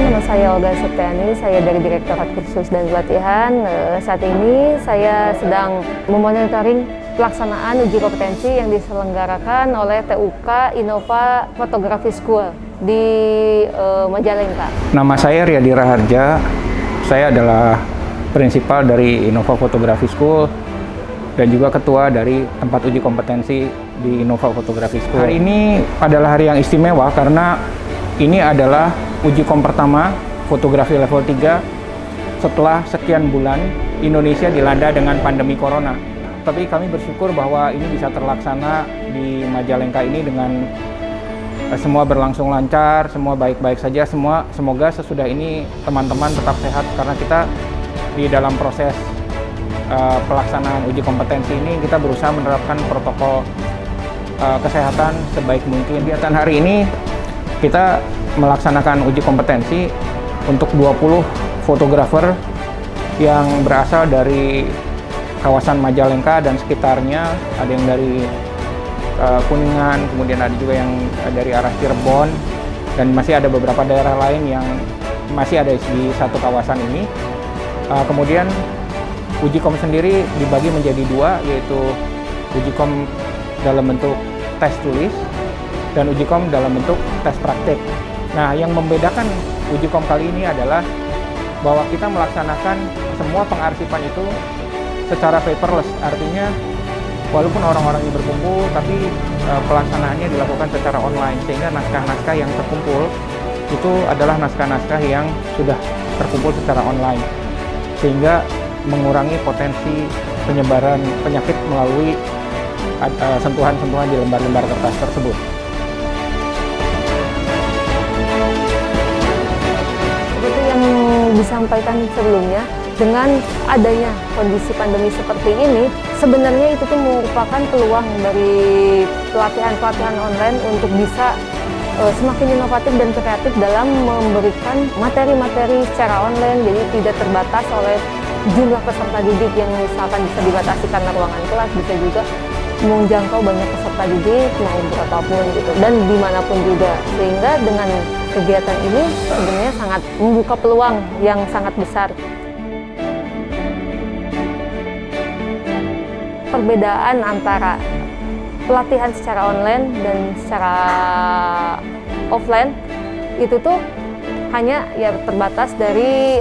nama saya Olga Septiani, saya dari Direktorat Kursus dan Pelatihan. Saat ini saya sedang memonitoring pelaksanaan uji kompetensi yang diselenggarakan oleh TUK Innova Photography School di Majalengka. Nama saya Riyadi Raharja, saya adalah prinsipal dari Innova Photography School dan juga ketua dari tempat uji kompetensi di Innova Photography School. Hari ini adalah hari yang istimewa karena ini adalah uji kom pertama fotografi level 3 setelah sekian bulan Indonesia dilanda dengan pandemi corona. Tapi kami bersyukur bahwa ini bisa terlaksana di Majalengka ini dengan semua berlangsung lancar, semua baik-baik saja, semoga sesudah ini teman-teman tetap sehat karena kita di dalam proses pelaksanaan uji kompetensi ini kita berusaha menerapkan protokol kesehatan sebaik mungkin. Kegiatan hari ini kita melaksanakan uji kompetensi untuk 20 fotografer yang berasal dari kawasan Majalengka dan sekitarnya, ada yang dari Kuningan, kemudian ada juga yang dari arah Cirebon, dan masih ada beberapa daerah lain yang masih ada di satu kawasan ini. Kemudian uji kom sendiri dibagi menjadi dua, yaitu uji kom dalam bentuk tes tulis dan uji kom dalam bentuk tes praktik. Nah, yang membedakan uji kom kali ini adalah bahwa kita melaksanakan semua pengarsipan itu secara paperless, artinya walaupun orang-orang ini berkumpul, tapi pelaksanaannya dilakukan secara online, sehingga naskah-naskah yang terkumpul itu adalah naskah-naskah yang sudah terkumpul secara online, sehingga mengurangi potensi penyebaran penyakit melalui sentuhan-sentuhan di lembar-lembar kertas tersebut. Seperti yang disampaikan sebelumnya, dengan adanya kondisi pandemi seperti ini, sebenarnya itu tuh merupakan peluang dari pelatihan-pelatihan online untuk bisa semakin inovatif dan kreatif dalam memberikan materi-materi secara online, jadi tidak terbatas oleh jumlah peserta didik yang misalkan bisa dibatasi karena ruangan kelas, bisa juga menjangkau banyak peserta didik mau berapapun gitu dan dimanapun juga, sehingga dengan kegiatan ini sebenarnya sangat membuka peluang yang sangat besar. Perbedaan antara pelatihan secara online dan secara offline itu tuh hanya ya terbatas dari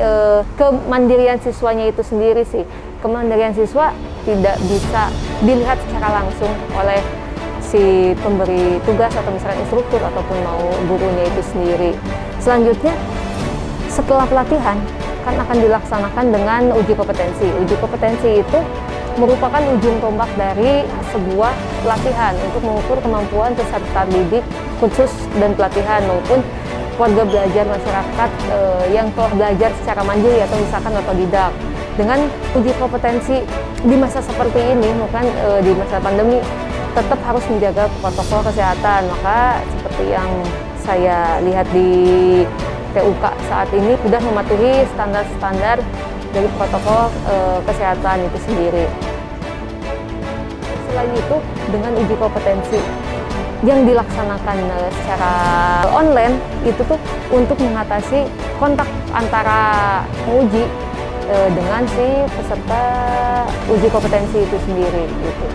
kemandirian siswanya itu sendiri sih. Kemandirian siswa tidak bisa dilihat secara langsung oleh si pemberi tugas atau misalnya instruktur ataupun mau gurunya itu sendiri. Selanjutnya setelah pelatihan kan akan dilaksanakan dengan uji kompetensi. Uji kompetensi itu merupakan ujung tombak dari sebuah pelatihan untuk mengukur kemampuan peserta didik khusus dan pelatihan maupun warga belajar masyarakat yang telah belajar secara mandiri atau misalkan otodidak. Dengan uji kompetensi di masa seperti ini, bukan di masa pandemi, tetap harus menjaga protokol kesehatan. Maka seperti yang saya lihat di TUK saat ini sudah mematuhi standar-standar dari protokol kesehatan itu sendiri. Selain itu, dengan uji kompetensi yang dilaksanakan secara online itu tuh untuk mengatasi kontak antara penguji dengan si peserta uji kompetensi itu sendiri gitu.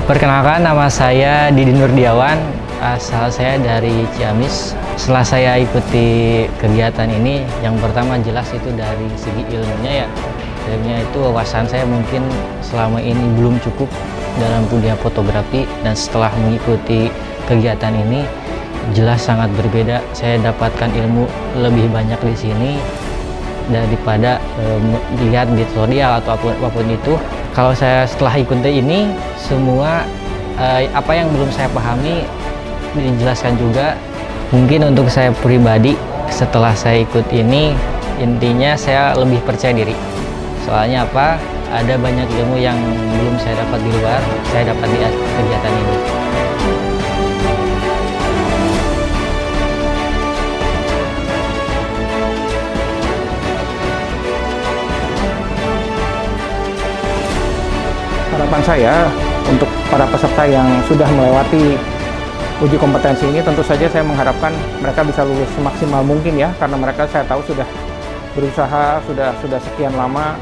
Perkenalkan, nama saya Didi Nurdiawan, asal saya dari Ciamis. Setelah saya ikuti kegiatan ini, yang pertama jelas itu dari segi ilmunya ya. Ilmunya itu wawasan saya mungkin selama ini belum cukup dalam dunia fotografi, dan setelah mengikuti kegiatan ini jelas sangat berbeda. Saya dapatkan ilmu lebih banyak di sini daripada dilihat di tutorial atau apapun itu. Kalau saya setelah ikuti ini, semua apa yang belum saya pahami dijelaskan juga. Mungkin untuk saya pribadi, setelah saya ikut ini, intinya saya lebih percaya diri. Soalnya apa? Ada banyak ilmu yang belum saya dapat di luar, saya dapat di kegiatan ini. Harapan saya untuk para peserta yang sudah melewati uji kompetensi ini tentu saja saya mengharapkan mereka bisa lulus semaksimal mungkin ya, karena mereka saya tahu sudah berusaha sudah sekian lama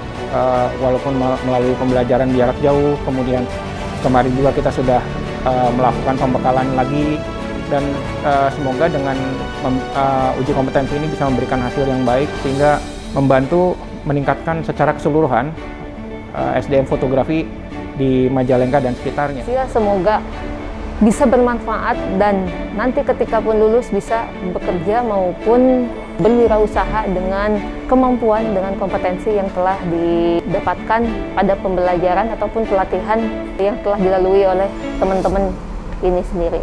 walaupun melalui pembelajaran jarak jauh, kemudian kemarin juga kita sudah melakukan pembekalan lagi, dan semoga dengan uji kompetensi ini bisa memberikan hasil yang baik sehingga membantu meningkatkan secara keseluruhan SDM fotografi di Majalengka dan sekitarnya. Semoga bisa bermanfaat dan nanti ketika pun lulus bisa bekerja maupun berwirausaha dengan kemampuan, dengan kompetensi yang telah didapatkan pada pembelajaran ataupun pelatihan yang telah dilalui oleh teman-teman ini sendiri.